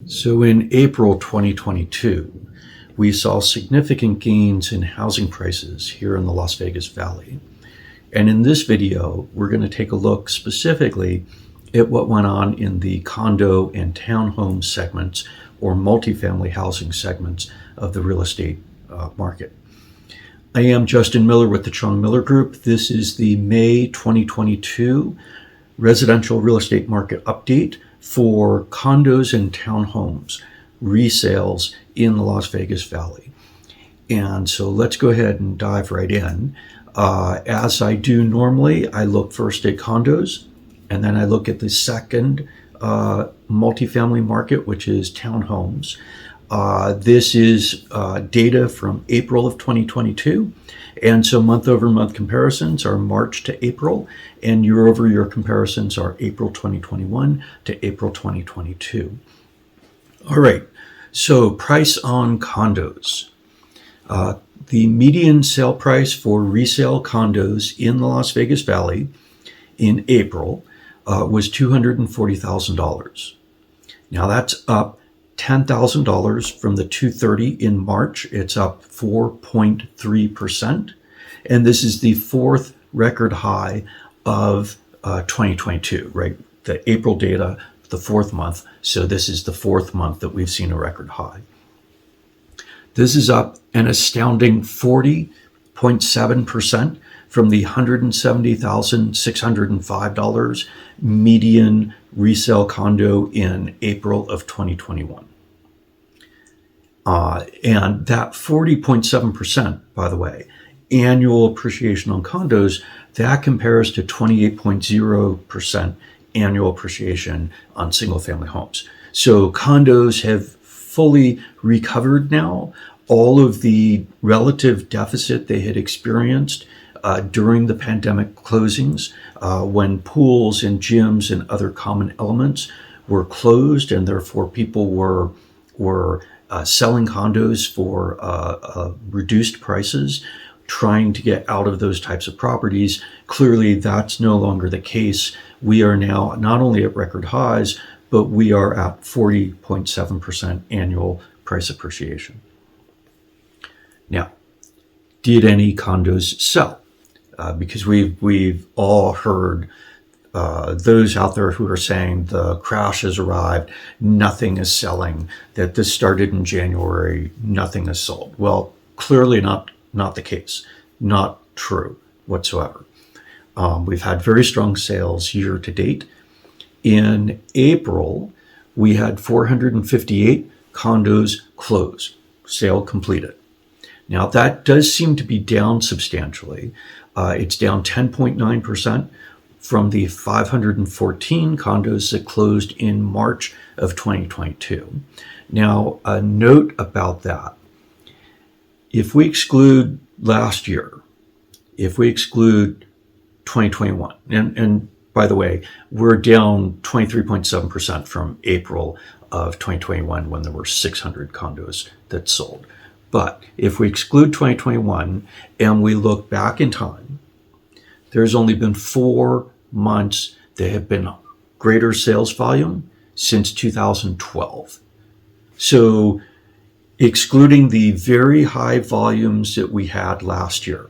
So in April 2022, we saw significant gains in housing prices here in the Las Vegas Valley. And in this video, we're going to take a look specifically at what went on in the condo and townhome segments or multifamily housing segments of the real estate market. I am Justin Miller with the Chong Miller Group. This is the May 2022 residential real estate market update for condos and townhomes resales in the Las Vegas Valley. And so let's go ahead and dive right in. As I do normally, I look first at condos, and then I look at the second multifamily market, which is townhomes. This is data from April of 2022. And so month-over-month comparisons are March to April, and year-over-year comparisons are April 2021 to April 2022. All right, so price on condos. The median sale price for resale condos in the Las Vegas Valley in April was $240,000. Now that's up $10,000 from the $230,000 in March. It's up 4.3%. And this is the fourth record high of 2022, right? The April data, the fourth month. So this is the fourth month that we've seen a record high. This is up an astounding 40.7% from the $170,605 median resale condo in April of 2021. And that 40.7%, by the way, annual appreciation on condos, that compares to 28.0% annual appreciation on single family homes. So condos have fully recovered now all of the relative deficit they had experienced during the pandemic closings, when pools and gyms and other common elements were closed, and therefore people were selling condos for reduced prices, trying to get out of those types of properties. Clearly, that's no longer the case. We are now not only at record highs, but we are at 40.7% annual price appreciation. Now, did any condos sell? Because we've all heard those out there who are saying the crash has arrived, nothing is selling, that this started in January, nothing is sold. Well, clearly not the case, not true whatsoever. We've had very strong sales year to date. In April, we had 458 condos close, sale completed. Now that does seem to be down substantially. It's down 10.9% from the 514 condos that closed in March of 2022. Now, a note about that. If we exclude last year, if we exclude 2021, and by the way, we're down 23.7% from April of 2021 when there were 600 condos that sold. But if we exclude 2021 and we look back in time, there's only been 4 months that have been greater sales volume since 2012. So excluding the very high volumes that we had last year,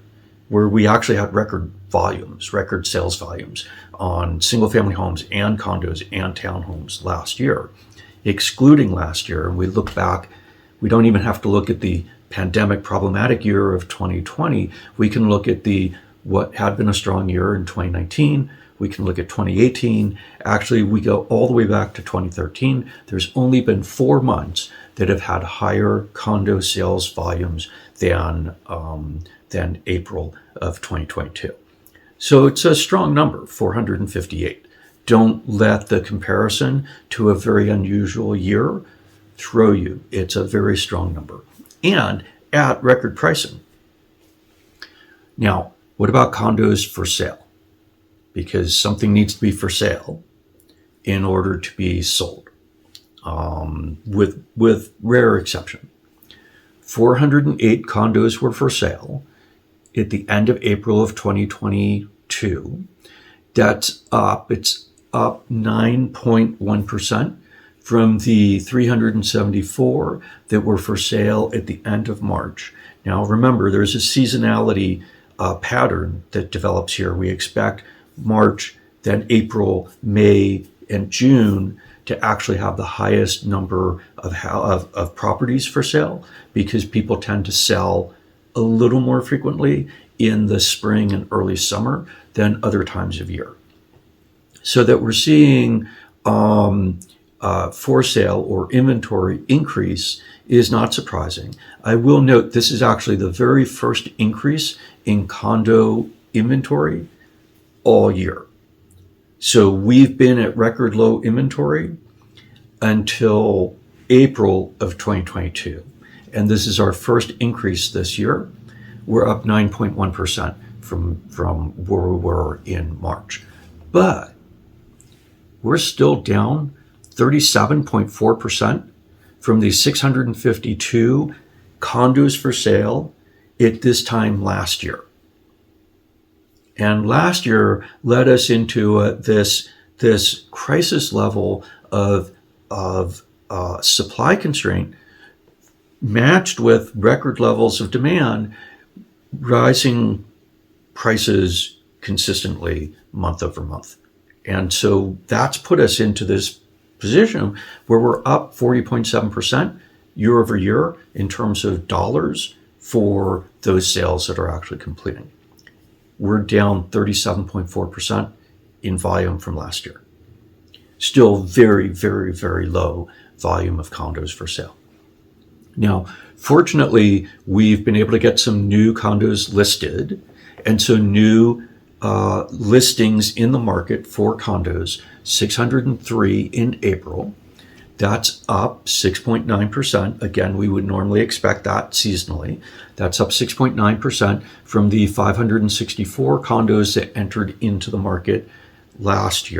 where we actually had record volumes, record sales volumes on single family homes and condos and townhomes last year, excluding last year, and we look back, we don't even have to look at the pandemic problematic year of 2020. We can look at what had been a strong year in 2019. We can look at 2018. Actually, we go all the way back to 2013. There's only been 4 months that have had higher condo sales volumes than April of 2022. So it's a strong number, 458. Don't let the comparison to a very unusual year throw you. It's a very strong number and at record pricing. Now, what about condos for sale? Because something needs to be for sale in order to be sold, with rare exception. 408 condos were for sale at the end of April of 2022. That's up. It's up 9.1% from the 374 that were for sale at the end of March. Now, remember, there's a seasonality pattern that develops here. We expect March, then April, May, and June to actually have the highest number of properties for sale, because people tend to sell a little more frequently in the spring and early summer than other times of year. So that we're seeing for sale or inventory increase is not surprising. I will note this is actually the very first increase in condo inventory all year. So we've been at record low inventory until April of 2022. And this is our first increase this year. We're up 9.1% from where we were in March. But we're still down 37.4% from the 652 condos for sale at this time last year. And last year led us into this crisis level of supply constraint matched with record levels of demand, rising prices consistently month over month. And so that's put us into this position where we're up 40.7% year over year in terms of dollars for those sales that are actually completing. We're down 37.4% in volume from last year. Still very, very, very low volume of condos for sale. Now, fortunately, we've been able to get some new condos listed, and so new listings in the market for condos, 603 in April. That's up 6.9%. Again, we would normally expect that seasonally. That's up 6.9% from the 564 condos that entered into the market last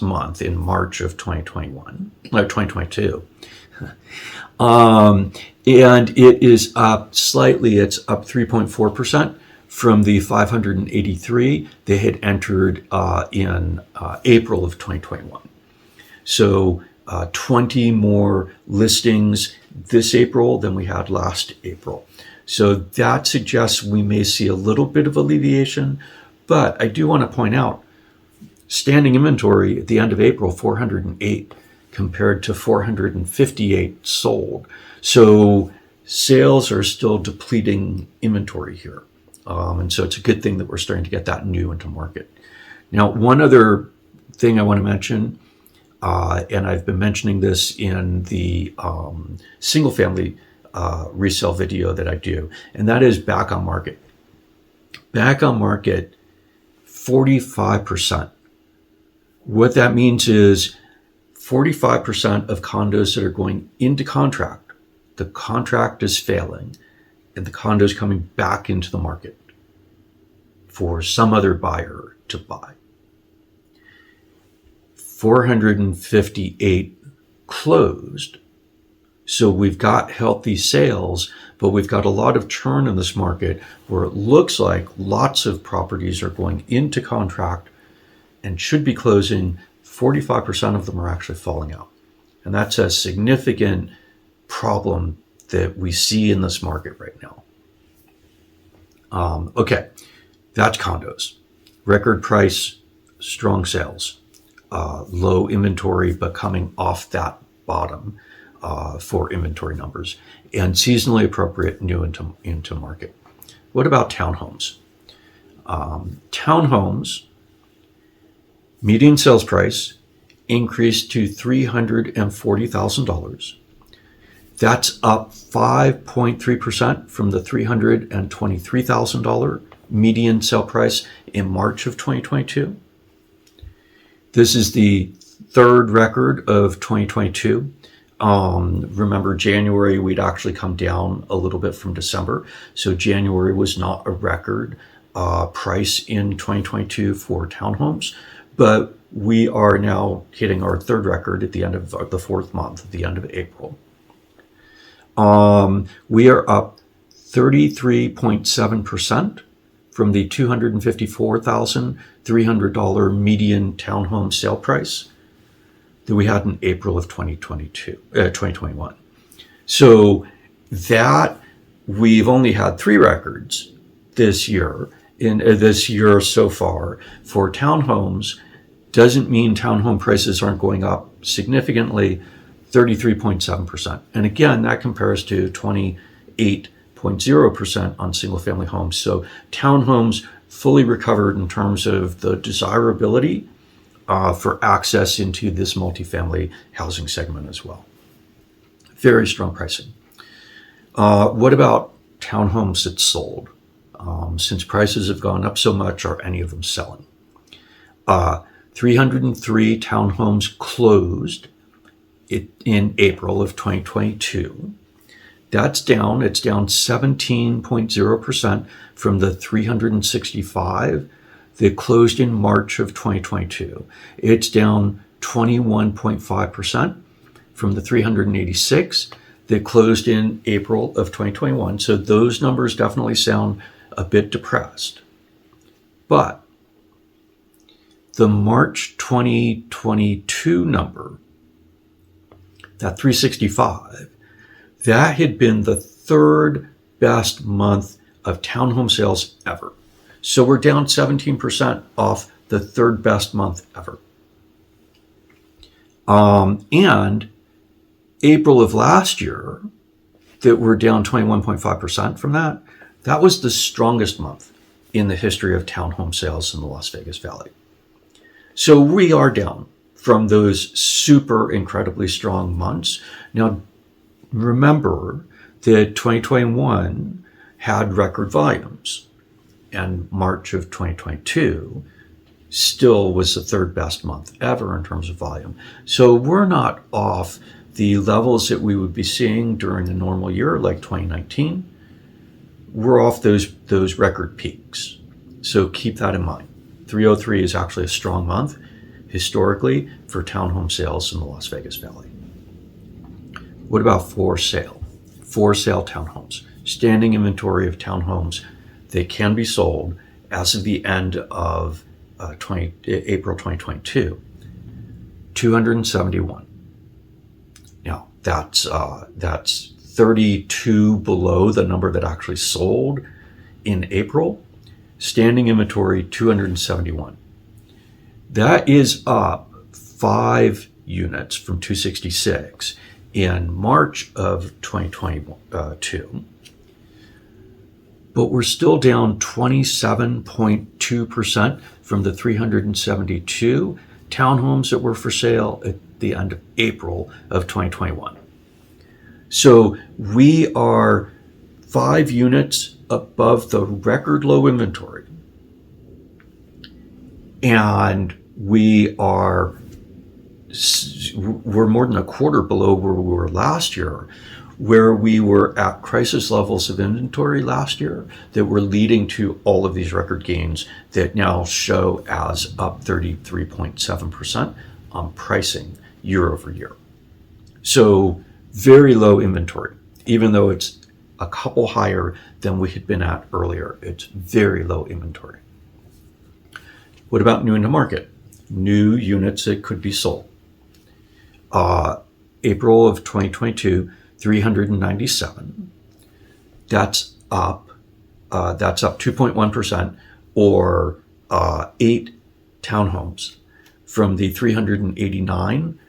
month in March of 2022. And it is up slightly. It's up 3.4% from the 583 they had entered in April of 2021. So 20 more listings this April than we had last April. So that suggests we may see a little bit of alleviation, but I do want to point out standing inventory at the end of April, 408 compared to 458 sold. So sales are still depleting inventory here. And so it's a good thing that we're starting to get that new into market. Now, one other thing I want to mention, and I've been mentioning this in the single family resale video that I do, and that is back on market. Back on market, 45%. What that means is 45% of condos that are going into contract, the contract is failing, and the condo is coming back into the market for some other buyer to buy. 458 closed. So we've got healthy sales, but we've got a lot of churn in this market where it looks like lots of properties are going into contract and should be closing. 45% of them are actually falling out. And that's a significant problem that we see in this market right now. Okay, that's condos. Record price, strong sales, low inventory, but coming off that bottom for inventory numbers, and seasonally appropriate new into market. What about townhomes? Townhomes, median sales price increased to $340,000. That's up 5.3% from the $323,000 median sale price in March of 2022. This is the third record of 2022. Remember, January, we'd actually come down a little bit from December. So January was not a record price in 2022 for townhomes, but we are now hitting our third record at the end of the fourth month, at the end of April. We are up 33.7% from the $254,300 median townhome sale price. that we had in April of 2021. So that we've only had 3 records this year so far for townhomes doesn't mean townhome prices aren't going up significantly, 33.7%. And again, that compares to 28.0% on single family homes. So townhomes fully recovered in terms of the desirability for access into this multifamily housing segment as well. Very strong pricing. What about townhomes that sold? Since prices have gone up so much, are any of them selling? 303 townhomes closed in April of 2022. That's down. It's down 17.0% from the 365 that closed in March of 2022. It's down 21.5% from the 386 that closed in April of 2021. So those numbers definitely sound a bit depressed. But the March 2022 number, that 365, that had been the 3rd best month of townhome sales ever. So we're down 17% off the 3rd best month ever. And April of last year, that we're down 21.5% from that, that was the strongest month in the history of townhome sales in the Las Vegas Valley. So we are down from those super incredibly strong months. Now, remember that 2021 had record volumes, and March of 2022 still was the 3rd best month ever in terms of volume. So we're not off the levels that we would be seeing during a normal year like 2019. We're off those record peaks. So keep that in mind. 303 is actually a strong month historically for townhome sales in the Las Vegas Valley. What about for sale? For sale townhomes. Standing inventory of townhomes that can be sold as of the end of April 2022, 271. Now, that's 32 below the number that actually sold in April. Standing inventory, 271. That is up 5 units from 266 in March of 2022. But we're still down 27.2% from the 372 townhomes that were for sale at the end of April of 2021. So we are 5 units above the record low inventory. And we're more than a quarter below where we were last year, where we were at crisis levels of inventory last year that were leading to all of these record gains that now show as up 33.7% on pricing year over year. So very low inventory, even though it's a couple higher than we had been at earlier. It's very low inventory. What about new into market? New units that could be sold. April of 2022, 397. That's up 2.1%, or 8 townhomes from the 389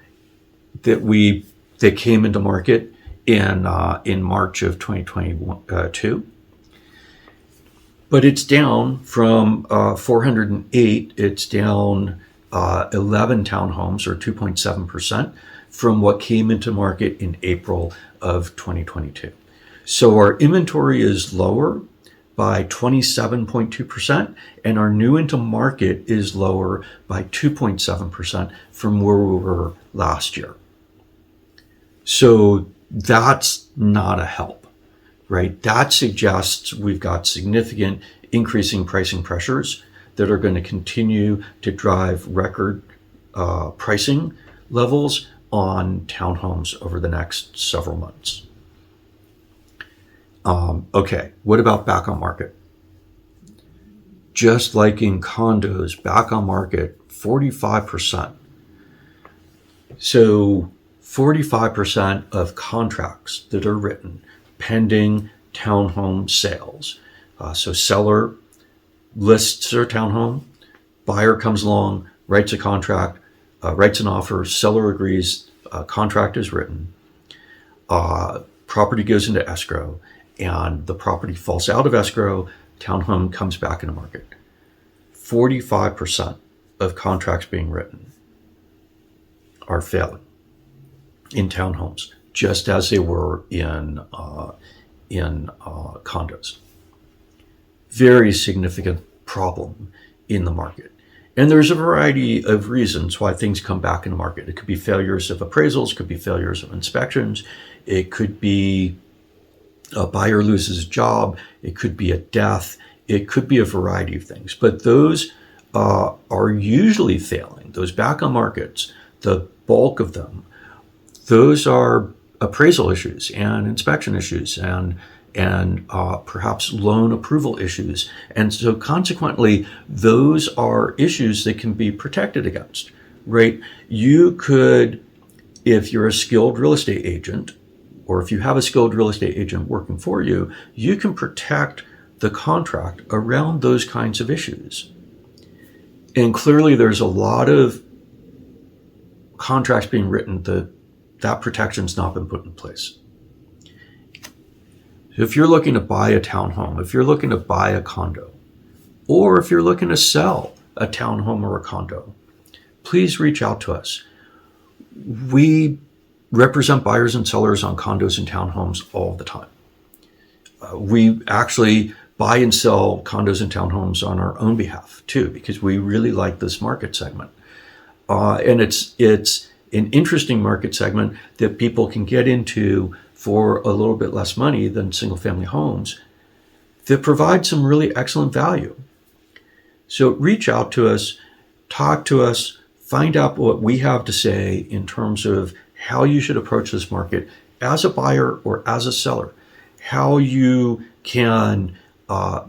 that came into market in March of 2022. But it's down from 408. It's down 11 townhomes, or 2.7%, from what came into market in April of 2022. So our inventory is lower by 27.2%, and our new into market is lower by 2.7% from where we were last year. So that's not a help, right? That suggests we've got significant increasing pricing pressures that are going to continue to drive record pricing levels on townhomes over the next several months. Okay, what about back on market? Just like in condos, back on market, 45%. So 45% of contracts that are written pending townhome sales. So seller lists their townhome, buyer comes along, writes a contract, writes an offer, seller agrees, contract is written, property goes into escrow, and the property falls out of escrow, townhome comes back into market. 45% of contracts being written are failing in townhomes, just as they were in condos. Very significant problem in the market. And there's a variety of reasons why things come back in the market. It could be failures of appraisals, could be failures of inspections, it could be a buyer loses a job, it could be a death, it could be a variety of things. But those are usually failing. Those back on markets, the bulk of them, those are appraisal issues and inspection issues and perhaps loan approval issues. And so consequently, those are issues that can be protected against, right? You could, if you're a skilled real estate agent, or if you have a skilled real estate agent working for you, you can protect the contract around those kinds of issues. And clearly there's a lot of contracts being written that protection's not been put in place. If you're looking to buy a townhome, if you're looking to buy a condo, or if you're looking to sell a townhome or a condo, please reach out to us. We represent buyers and sellers on condos and townhomes all the time. We actually buy and sell condos and townhomes on our own behalf too, because we really like this market segment. And it's an interesting market segment that people can get into for a little bit less money than single family homes that provide some really excellent value. So reach out to us, talk to us, find out what we have to say in terms of how you should approach this market as a buyer or as a seller, how you can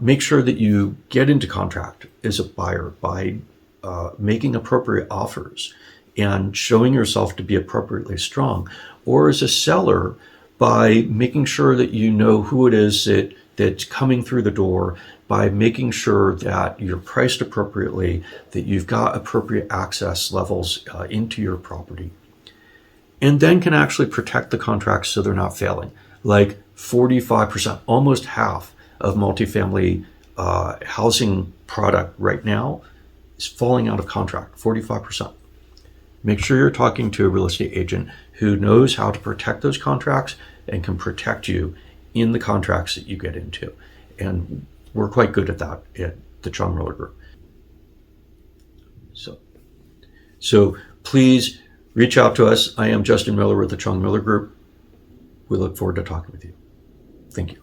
make sure that you get into contract as a buyer by making appropriate offers and showing yourself to be appropriately strong, or as a seller by making sure that you know who it is that's coming through the door, by making sure that you're priced appropriately, that you've got appropriate access levels into your property, and then can actually protect the contracts so they're not failing. Like 45%, almost half of multifamily housing product right now is falling out of contract, 45%. Make sure you're talking to a real estate agent who knows how to protect those contracts and can protect you in the contracts that you get into. And we're quite good at that at the Chong Miller Group. So please reach out to us. I am Justin Miller with the Chong Miller Group. We look forward to talking with you. Thank you.